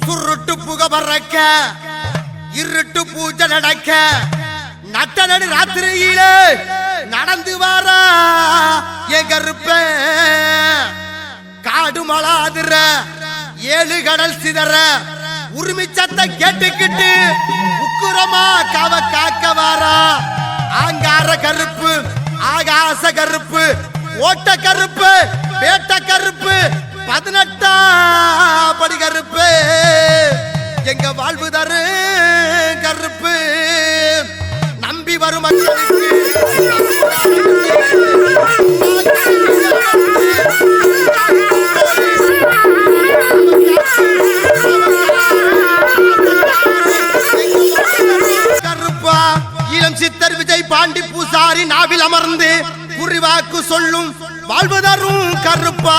சுருட்டு புக பறக்க இருட்டு பூஜை நடக்க நட்ட நடு ராத்திரியில நடந்து வாரா என் கருப்ப காடு மலாதுற ஏழு கடல் சிதற உரிமை சத்தம் கேட்டுக்கிட்டு உக்குரமா காவ காக்க வாரா ஆங்கார கருப்பு ஆகாச கருப்பு ஓட்ட கருப்பு பேட்ட கருப்பு 18ஆம் படி கருப்பு எங்க வாழ்வு தரு கருப்பு நம்பி வரும் மக்களுக்கு கருப்பா இளம் சித்தர் விஜய் பாண்டி பூசாரி நாவில் அமர்ந்து குறிவாக்கு சொல்லும் வாழ்வு தரும் கருப்பா